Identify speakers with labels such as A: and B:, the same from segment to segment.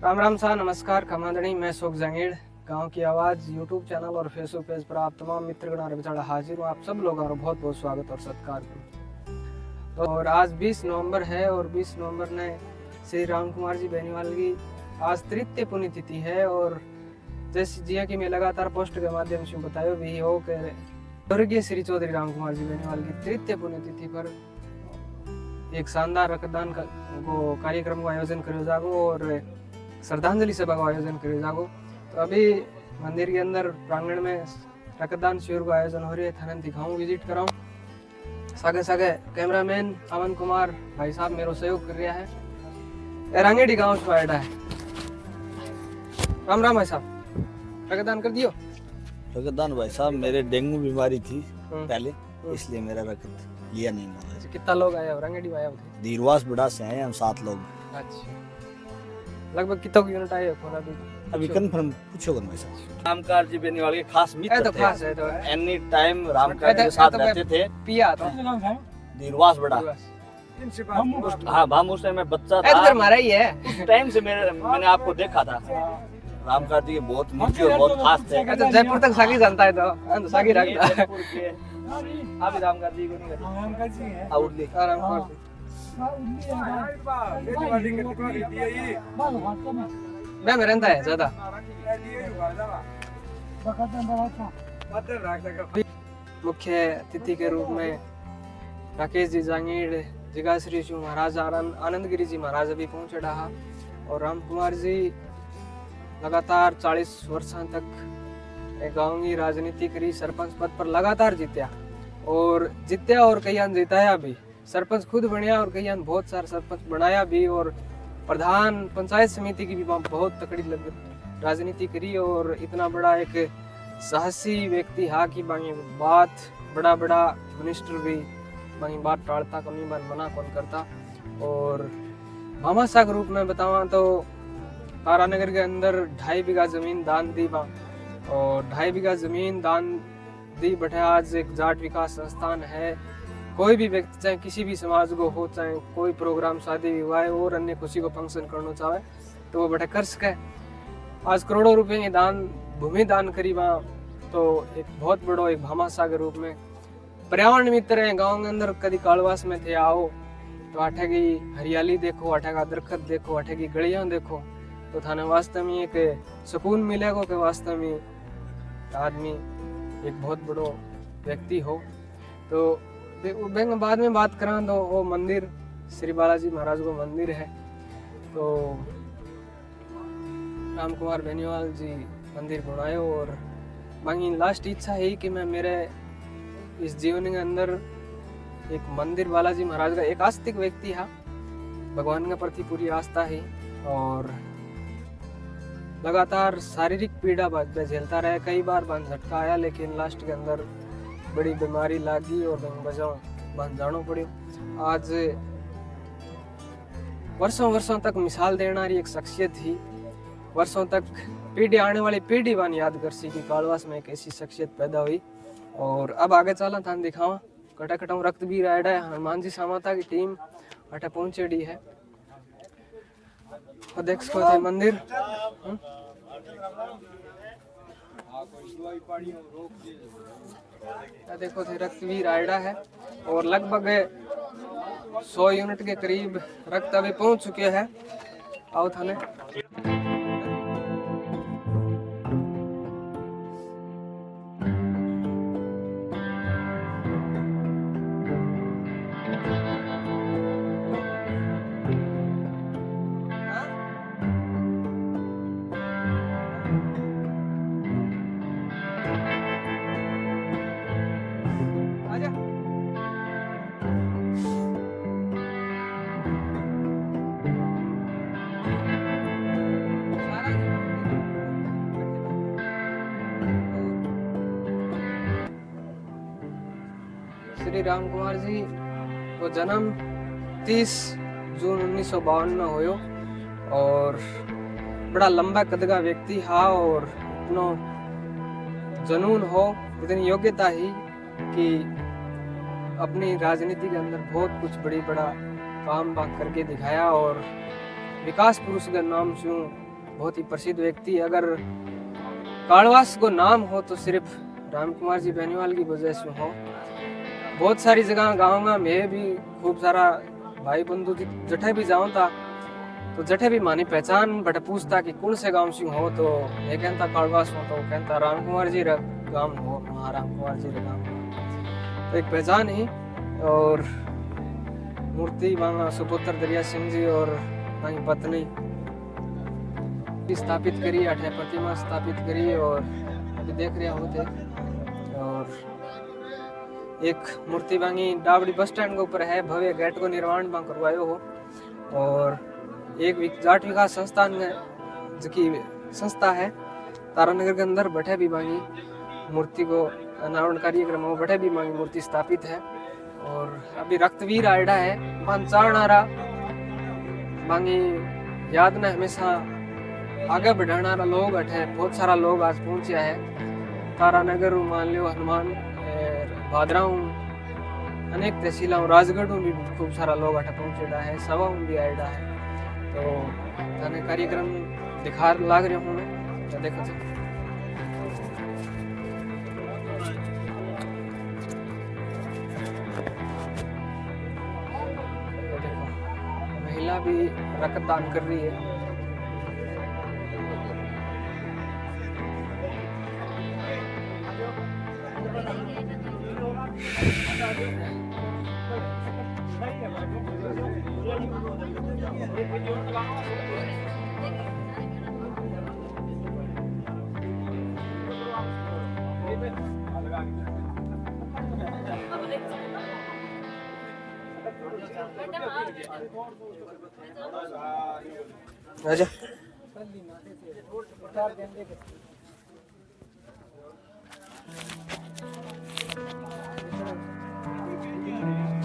A: राम राम सा नमस्कार खमादणी। मैं शोक जंगीड़ गांव की आवाज यूट्यूब चैनल और फेसबुक पेज पर आप तमाम मित्रगण बेचारा हाजिर हूँ। आप सब लोगों का बहुत बहुत स्वागत और सत्कार करूँ। और आज 20 नवंबर है और 20 नवंबर ने श्री राम कुमार जी बेनीवाल की आज तृतीय पुण्यतिथि है। और जैसे जिया कि मैं लगातार पोस्ट के माध्यम से बतायो भी हो कि स्वर्गीय श्री चौधरी राम कुमार जी बेनीवाल की तृतीय पुण्यतिथि पर एक शानदार रक्तदान को कार्यक्रम का आयोजन करो जागो और श्रद्धांजलि सभा का आयोजन करे जागो। तो अभी मंदिर के अंदर प्रांगण में रक्तदान शिविर का आयोजन हो रही है। थाने दिखाऊं, विजिट कराऊं। सागे सागे कैमरामैन अमन कुमार भाई साहब मेरा सहयोग कर रहा है। रांगेड़ी गांव से आया है। राम राम भाई साहब, रक्तदान कर दियो।
B: रक्तदान भाई साहब मेरे डेंगू बीमारी थी पहले, इसलिए मेरा रक्त लिया नहीं हुआ।
A: कितना लोग आए रांगेड़ी आए थे?
B: धीरवास बड़ा से हैं हम 7 लोग।
A: अच्छा, लगभग कितना यूनिट आए फोन
B: अभी कंफर्म पूछो भाई साहब। रामकार जी बेनीवाल के खास मित्र
A: तो खास है तो
B: एनी टाइम रामकार जी के साथ रहते थे।
A: पिया तो
B: धीरवास बड़ा। हाँ, हम उस टाइम में बच्चा था।
A: हमारा ही है।
B: उस टाइम से मैंने आपको देखा था। रामकार जी के बहुत मित्र और बहुत खास थे।
A: तो जयपुर तक सागी जानता है तो सागी रखता है।
B: अभी रामकार जी को नहीं करते। रामकार जी है आउटली
A: रामकार जी मैं में रहता है ज्यादा। मुख्य अतिथि के रूप में राकेश जी जांगीड़, जिगाश्री जी महाराज आनंद गिरी जी महाराज अभी पहुंचे रहा। और राम कुमार जी लगातार 40 वर्षों तक गांव की राजनीति करी, सरपंच पद पर लगातार जीत्या और कई जिताया भी। सरपंच खुद बनया और कई बहुत सारे सरपंच बनाया भी। और प्रधान पंचायत समिति की भी बहुत तकड़ी राजनीति करी। और इतना बड़ा एक साहसी व्यक्ति हा कि बाकी बात बड़ा बड़ा मिनिस्टर भी बाकी बात टालता कमी बात मना कौन करता। और भामाशाह के रूप में बतावा तो तारानगर के अंदर 2.5 बीघा जमीन दान दी बा। और 2.5 बीघा जमीन दान दी बैठे आज एक जाट विकास संस्थान है। कोई भी व्यक्ति चाहे किसी भी समाज को हो, चाहे कोई प्रोग्राम शादी विवाह और अन्य खुशी को फंक्शन करना चाहे तो वो बैठे कर सके। आज करोड़ों रुपए की दान भूमि दान करी वहाँ तो एक बहुत बड़ो एक भामाशाह के रूप में पर्यावरण मित्र है। गाँव के अंदर कभी कालवास में थे आओ तो आठे की हरियाली देखो, आठे का दरखत देखो, आठे की गलियां देखो तो थाने वास्तव में एक सुकून मिलेगा कि वास्तव में आदमी एक बहुत बड़ो व्यक्ति हो। तो बाद में बात करा तो वो मंदिर श्री बालाजी महाराज को मंदिर है। तो राम कुमार बेनीवाल जी मंदिर बनायो और बाकी लास्ट इच्छा है कि मैं मेरे इस जीवन के अंदर एक मंदिर बालाजी महाराज का एक आस्तिक व्यक्ति है, भगवान के प्रति पूरी आस्था है और लगातार शारीरिक पीड़ा झेलता रहा। कई बार बंद झटका आया लेकिन लास्ट के अंदर बड़ी बीमारी लागी और बचाओ बंद जानो पड़ो। आज वर्षों तक मिसाल देना एक शख्सियत ही, वर्षों तक पीढ़ी आने वाली पीढ़ी वान याद कर सी कि कालवास में एक ऐसी शख्सियत पैदा हुई। और अब आगे चला था दिखावा कटा कटाऊ रक्त भी रायडा है। हनुमान जी सामाता की टीम अटे पहुंचेड़ी है। और देख सको थे मंदिर देखो थे रक्तवीर आयडा है और लगभग 100 यूनिट के करीब रक्त अभी पहुंच चुके हैं। आओ थाने श्री राम कुमार जी को जन्म 30 जून 1952 में होयो और बड़ा लंबा कद का व्यक्ति हा और इतना जुनून हो, इतनी योग्यता ही कि अपनी राजनीति के अंदर बहुत कुछ बड़ा काम करके दिखाया और विकास पुरुष का नाम से बहुत ही प्रसिद्ध व्यक्ति। अगर कालवास को नाम हो तो सिर्फ राम कुमार जी बेनीवाल की वजह से हो। बहुत सारी जगह गाँव में भी खूब सारा भाई बंधु जठे भी जाऊँ था तो जठे भी मानी पहचान बट पूछता कि कौन से गांव से हो, तो ये कहता कालवास हो, तो कहता राम कुमार जी रा गांव हो, हाँ राम कुमार जी रा गांव हो। तो एक पहचान ही। और मूर्ति मांगा सुपुत्र दरिया सिंह जी और मांगी पत्नी स्थापित करी, 8 प्रतिमा स्थापित करी और अभी देख रहे होते। और एक मूर्ति मांगी डावड़ी बस स्टैंड के ऊपर है, भव्य गेट को निर्माण मांग करवायो हो। और एक जाट विकास संस्थान में जिसकी संस्था है तारानगर के अंदर बैठे भी मांगी मूर्ति को अनावरण कार्यक्रम हो, बैठे भी मांगी मूर्ति स्थापित है। और अभी रक्तवीर आयडा है पंचाणारा मांगी याद ने हमेशा आगे बढ़ाना लोग अठे बहुत सारा लोग आज पहुंचा है। तारानगर मान लियो हनुमान भादराऊ अनेक तहसीलों राजगढ़ में भी खूब सारा लोग अठे पहुंचेड़ा है, सवा भी आयडा है। तो थाने कार्यक्रम दिखा लाग रहे हूँ मैं, देखो तो देखो महिला भी रक्तदान कर रही है। राजा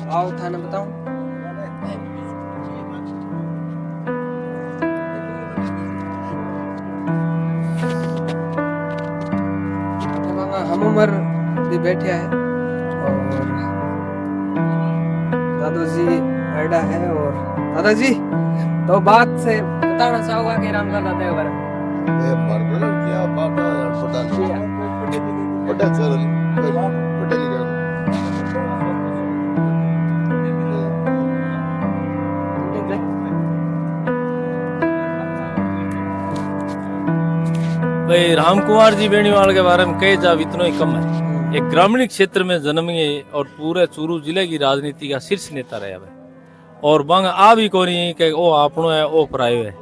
A: आओ थाना बताऊं। हम उम्र भी बैठे है और दादाजी आइडा है। और दादाजी तो बात से बताना चाहूंगा कि राम का दादा बारे
C: ये मार्गल क्या बात है पता पता लिखा
D: भाई राम कुमार जी बेनीवाल के बारे में कहे जाओ इतना ही कम है। एक ग्रामीण क्षेत्र में जन्म गए और पूरे चूरू जिले की राजनीति का शीर्ष नेता रहा भाई। और बंग आ भी को नहीं कि ओ आपनो है ओ परायो है।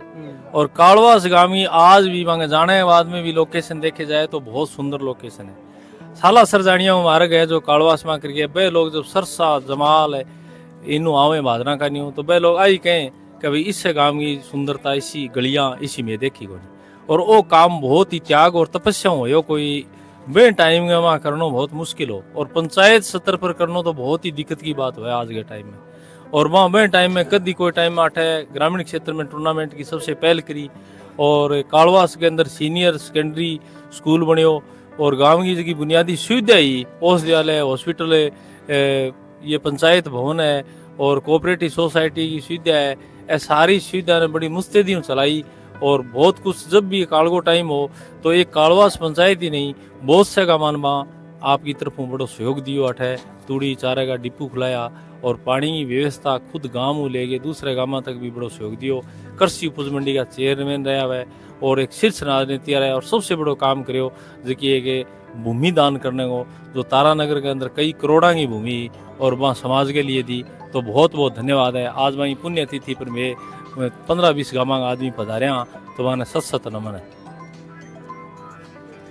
D: और कालवास गामी आज भी बंग जाने के बाद में भी लोकेशन देखे जाए तो बहुत सुंदर लोकेशन है। साला सरजानिया मार्ग है जो कालवास में करके वे लोग जब सरसा जमाल है इनू आवे भादरा का नहीं हो तो वे लोग आई कहें कि भाई इससे गांव की सुंदरता इसी गलियां इसी में देखी को नहीं। और वो काम बहुत ही त्याग और तपस्या हो कोई बे टाइम में वहाँ करना बहुत मुश्किल हो। और पंचायत स्तर पर करना तो बहुत ही दिक्कत की बात हो आज के टाइम में। और वहाँ बे टाइम में कभी कोई टाइम आठ है ग्रामीण क्षेत्र में टूर्नामेंट की सबसे पहल करी। और कालवास के अंदर सीनियर सेकेंडरी स्कूल बनियो और गाँव की जगह बुनियादी सुविधा ही औषधालय हॉस्पिटल है, ये पंचायत भवन है और कोऑपरेटिव सोसाइटी की सुविधा है। ये सारी सुविधा ने बड़ी मुस्तैदी चलाई। और बहुत कुछ जब भी कालगो टाइम हो तो एक कालवास पंचायत ही नहीं बहुत से गाँव में आपकी तरफों बड़ो सहयोग दियो अठे तूड़ी चारे का डिपू खुलाया और पानी की व्यवस्था खुद गाँव में ले गए दूसरे गाँव तक भी बड़ो सहयोग दियो। कृषि उपज मंडी का चेयरमैन रहा है और एक शीर्ष राजनीति रहा है। और सबसे बड़ो काम करो जो कि एक भूमि दान करने को जो तारानगर के अंदर कई करोड़ा की भूमि और वहाँ समाज के लिए दी। तो बहुत बहुत धन्यवाद है। आज वहीं पुण्यतिथि पर मैं 15-20 गाँव का आदमी पधारे तो वहाँ सत नमन है।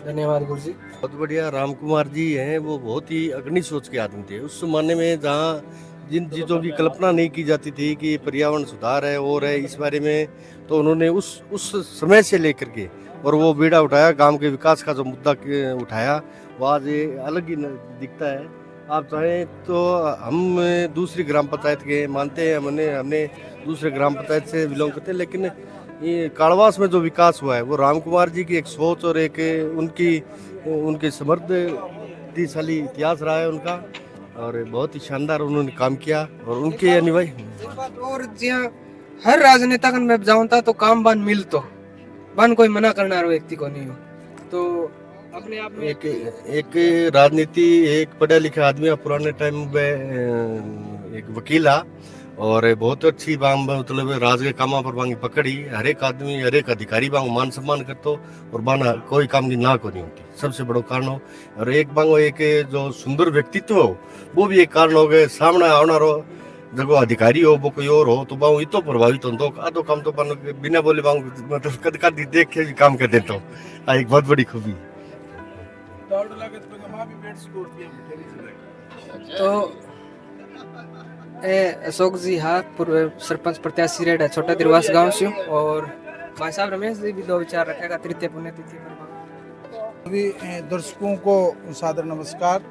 A: धन्यवाद गुरु जी।
C: बहुत बढ़िया। राम कुमार जी हैं वो बहुत ही अग्नि सोच के आदमी थे उस जमाने में जहाँ जिन चीज़ों की कल्पना नहीं की जाती थी कि पर्यावरण सुधार है और है इस बारे में, तो उन्होंने उस समय से लेकर के और वो बीड़ा उठाया गांव के विकास का जो मुद्दा उठाया वो आज अलग ही दिखता है। आप चाहें तो हम दूसरी ग्राम पंचायत के मानते हैं, हमने दूसरे ग्राम पंचायत से बिलोंग करते हैं, लेकिन ये कालवास में जो विकास हुआ है वो राम कुमार जी की एक सोच और एक उनके समृद्धशाली इतिहास रहा है उनका और बहुत ही शानदार उन्होंने काम किया। और उनके अनुयायी
A: और हर राजनेता का मैं जाऊँ था तो काम बान मिल तो बन कोई मना करना व्यक्ति को नहीं हो, तो अपने आप में
C: एक राजनीति एक पढ़ा लिखा आदमी है, पुराने टाइम में एक वकील आ और बहुत अच्छी बांग मतलब राज के कामा पर बांगी पकड़ी, हर एक आदमी हर एक अधिकारी बांग मान सम्मान करतो और बाना कोई काम की ना को नहीं होती, सबसे बड़ो कारण हो। और एक बांगो एक जो सुंदर व्यक्तित्व हो वो भी एक कारण हो गए, सामने आना रो जगह अधिकारी हो वो कोई और हो तो बांग इतो प्रभावित हो, आधो काम तो बांग बिना बोले बांग मतलब कद कद देख के भी काम कर देता हूँ, एक बहुत बड़ी खूबी।
A: तो ए अशोक जी हाँ पूर्व सरपंच प्रत्याशी रेड है छोटा दिरवास गांव से हूँ, और भाई साहब रमेश जी भी दो विचार रखेगा तृतीय पुण्यतिथि पर।
E: सभी दर्शकों को सादर नमस्कार।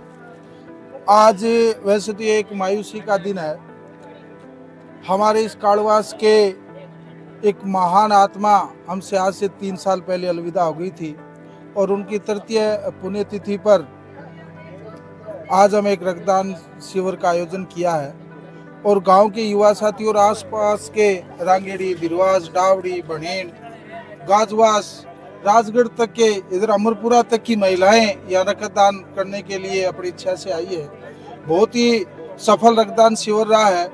E: आज वैसे तो ये एक मायूसी का दिन है, हमारे इस कालवास के एक महान आत्मा हमसे आज से 3 साल पहले अलविदा हो गई थी और उनकी तृतीय पुण्यतिथि पर आज हम एक रक्तदान शिविर का आयोजन किया है और गांव के युवा साथी और आसपास के रांगेड़ी, बिरवास, डावड़ी, बनेन, गाजवास, राजगढ़ तक के इधर अमरपुरा तक की महिलाएं यहाँ रक्तदान करने के लिए अपनी इच्छा से आई है। बहुत ही सफल रक्तदान शिविर रहा है,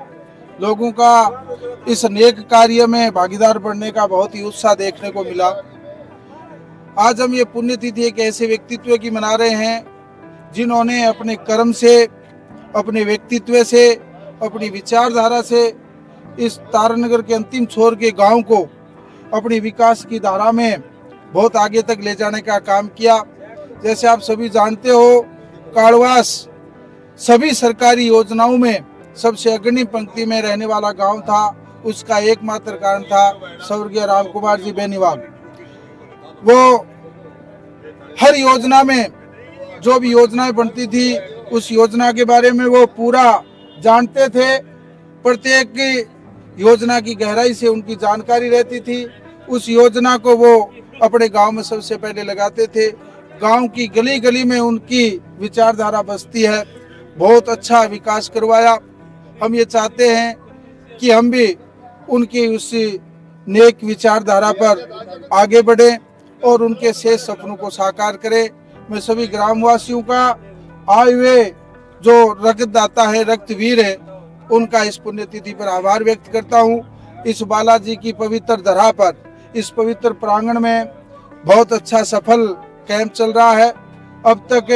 E: लोगों का इस नेक कार्य में भागीदार बनने का बहुत ही उत्साह देखने को मिला। आज हम ये पुण्यतिथि एक ऐसे व्यक्तित्व की मना रहे हैं जिन्होंने अपने कर्म से, अपने व्यक्तित्व से, अपनी विचारधारा से इस तारानगर के अंतिम छोर के गांव को अपनी विकास की धारा में बहुत आगे तक ले जाने का काम किया। जैसे आप सभी जानते हो, कालवास सभी सरकारी योजनाओं में सबसे अग्रणी पंक्ति में रहने वाला गांव था। उसका एकमात्र कारण था स्वर्गीय राम कुमार जी बेनीवाल। वो हर योजना में जो भी योजनाएं बनती थी उस योजना के बारे में वो पूरा जानते थे, प्रत्येक योजना की गहराई से उनकी जानकारी रहती थी। उस योजना को वो अपने गांव में सबसे पहले लगाते थे। गांव की गली गली में उनकी विचारधारा बसती है, बहुत अच्छा विकास करवाया। हम ये चाहते हैं कि हम भी उनकी उस नेक विचारधारा पर आगे बढ़े और उनके शेष सपनों को साकार करें। मैं सभी ग्रामवासियों का आए हुए जो रक्तदाता है, रक्तवीर है, उनका इस पुण्यतिथि पर आभार व्यक्त करता हूँ। इस बालाजी की पवित्र धरा पर, इस पवित्र प्रांगण में बहुत अच्छा सफल कैंप चल रहा है। अब तक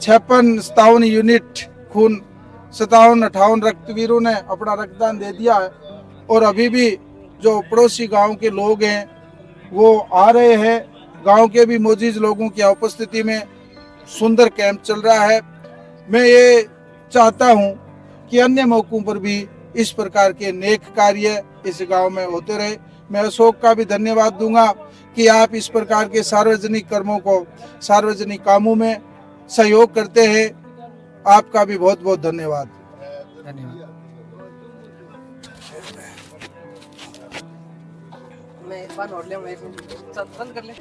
E: 56-57 यूनिट खून, 57-58 रक्तवीरों ने अपना रक्तदान दे दिया है और अभी भी जो पड़ोसी गांव के लोग हैं वो आ रहे हैं। गांव के भी मौजूद लोगों की उपस्थिति में सुंदर कैंप चल रहा है। मैं ये चाहता हूं कि अन्य मौकों पर भी इस प्रकार के नेक कार्य इस गांव में होते रहे। मैं अशोक का भी धन्यवाद दूंगा कि आप इस प्रकार के सार्वजनिक कर्मों को, सार्वजनिक कामों में सहयोग करते हैं। आपका भी बहुत बहुत धन्यवाद।
A: धन्यवाद। मैं एक बार नोट लिया, एक मिनट बंद कर ले।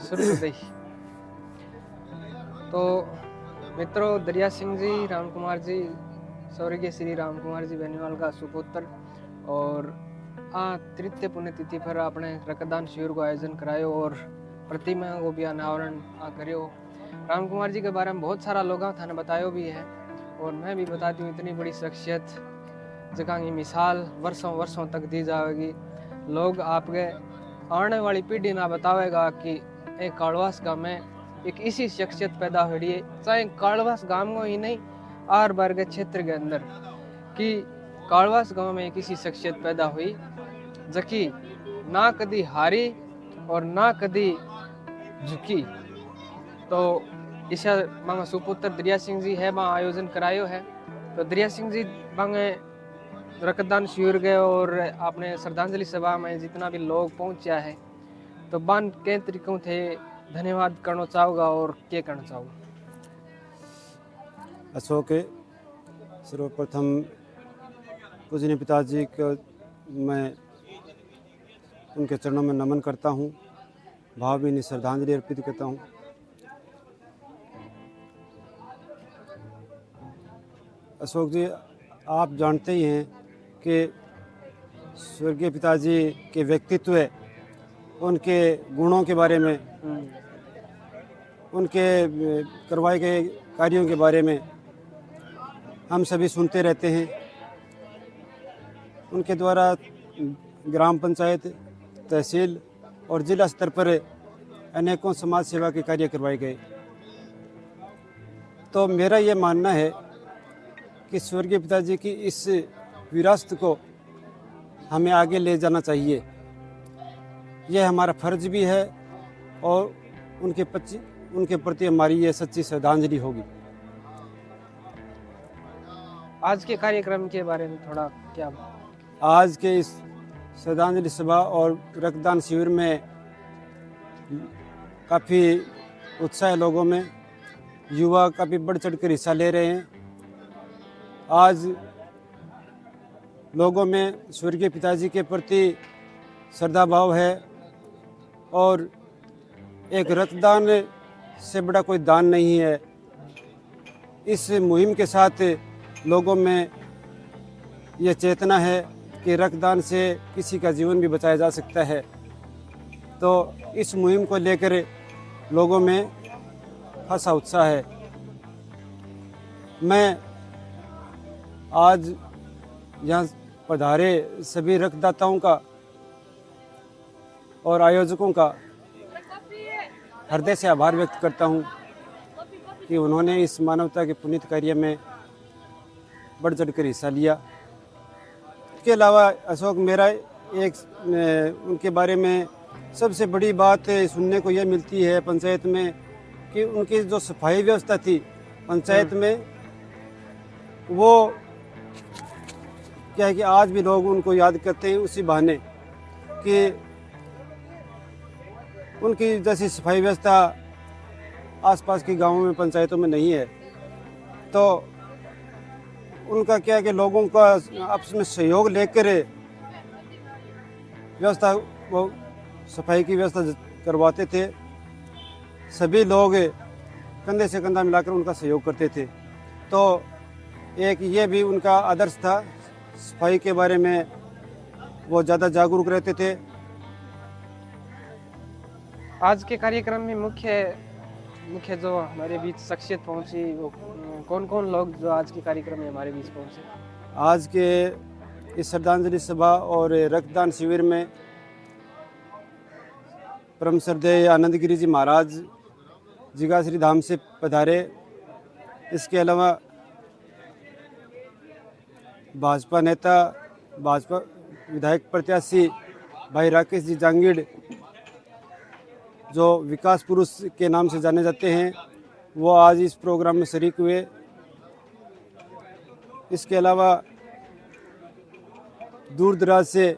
A: शुरू कर दी। तो मित्रों, दरिया सिंह जी, राम कुमार जी, स्वर्गीय श्री राम कुमार जी बेनीवाल का सुपुत्र, और तृतीय पुण्यतिथि पर आपने रक्तदान शिविर को आयोजन करायो और प्रतिमा को भी अनावरण करियो। राम कुमार जी के बारे में बहुत सारा लोग थाने बतायो भी है और मैं भी बताती हूँ। इतनी बड़ी शख्सियत जगह की मिसाल वर्षों वर्षों तक दी जाएगी। लोग आपके आने वाली पीढ़ी ना बतावेगा कि एक कालवास गाँव में एक ऐसी शख्सियत पैदा हो रही है, चाहे कालवास गाँव को ही नहीं, आर बार के क्षेत्र के अंदर, कि कालवास गांव में एक ऐसी शख्सियत पैदा हुई जकी ना कदी हारी और ना कदी झुकी। तो इस मांगा सुपुत्र दरिया सिंह जी है, वहाँ आयोजन करायो है। तो दरिया सिंह जी मांगे रक्तदान शिविर गए और आपने श्रद्धांजलि सभा में जितना भी लोग पहुंचा है, तो बान के तरीकों थे धन्यवाद करना चाहूँगा और क्या करना चाहूँगा।
F: अशोक सर्वप्रथम पूजनीय पिताजी को मैं उनके चरणों में नमन करता हूँ, भावभीनी श्रद्धांजलि अर्पित करता हूँ। अशोक जी, आप जानते ही हैं कि स्वर्गीय पिताजी के व्यक्तित्व, उनके गुणों के बारे में, उनके करवाए गए कार्यों के बारे में हम सभी सुनते रहते हैं। उनके द्वारा ग्राम पंचायत, तहसील और जिला स्तर पर अनेकों समाज सेवा के कार्य करवाए गए। तो मेरा ये मानना है कि स्वर्गीय पिताजी की इस विरासत को हमें आगे ले जाना चाहिए। यह हमारा फर्ज भी है और उनके प्रति हमारी ये सच्ची श्रद्धांजलि होगी।
A: आज के कार्यक्रम के बारे में थोड़ा क्या?
F: आज के इस श्रद्धांजलि सभा और रक्तदान शिविर में काफ़ी उत्साह है लोगों में। युवा काफ़ी बढ़ चढ़ कर हिस्सा ले रहे हैं। आज लोगों में स्वर्गीय पिताजी के प्रति श्रद्धा भाव है और एक रक्तदान से बड़ा कोई दान नहीं है। इस मुहिम के साथ लोगों में यह चेतना है कि रक्तदान से किसी का जीवन भी बचाया जा सकता है। तो इस मुहिम को लेकर लोगों में खासा उत्साह है। मैं आज यहाँ पधारे सभी रक्तदाताओं का और आयोजकों का हृदय से आभार व्यक्त करता हूँ कि उन्होंने इस मानवता के पुनीत कार्य में बढ़ चढ़कर हिस्सा लिया। इसके अलावा अशोक, मेरा एक उनके बारे में सबसे बड़ी बात सुनने को यह मिलती है पंचायत में कि उनकी जो सफाई व्यवस्था थी पंचायत में, वो क्या है कि आज भी लोग उनको याद करते हैं उसी बहाने कि उनकी जैसी सफाई व्यवस्था आसपास के गांवों में, पंचायतों में नहीं है। तो उनका क्या है कि लोगों का आपस में सहयोग लेकर व्यवस्था, वो सफाई की व्यवस्था करवाते थे। सभी लोग कंधे से कंधा मिलाकर उनका सहयोग करते थे। तो एक ये भी उनका आदर्श था, सफाई के बारे में वो ज़्यादा जागरूक रहते थे।
A: आज के कार्यक्रम में मुख्य जो हमारे बीच शख्सियत पहुंची, वो कौन कौन लोग जो आज के कार्यक्रम में हमारे बीच पहुंचे?
F: आज के इस श्रद्धांजलि सभा और रक्तदान शिविर में परम श्रद्धेय आनंद गिरी जी महाराज जिगाश्री धाम से पधारे। इसके अलावा भाजपा नेता, भाजपा विधायक प्रत्याशी भाई राकेश जी जांगीड़, जो विकास पुरुष के नाम से जाने जाते हैं, वो आज इस प्रोग्राम में शरीक हुए। इसके अलावा दूर दराज से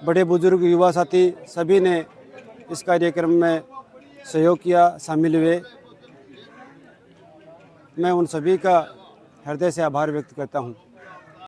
F: बड़े बुजुर्ग, युवा साथी सभी ने इस कार्यक्रम में सहयोग किया, शामिल हुए। मैं उन सभी का हृदय से आभार व्यक्त करता हूँ।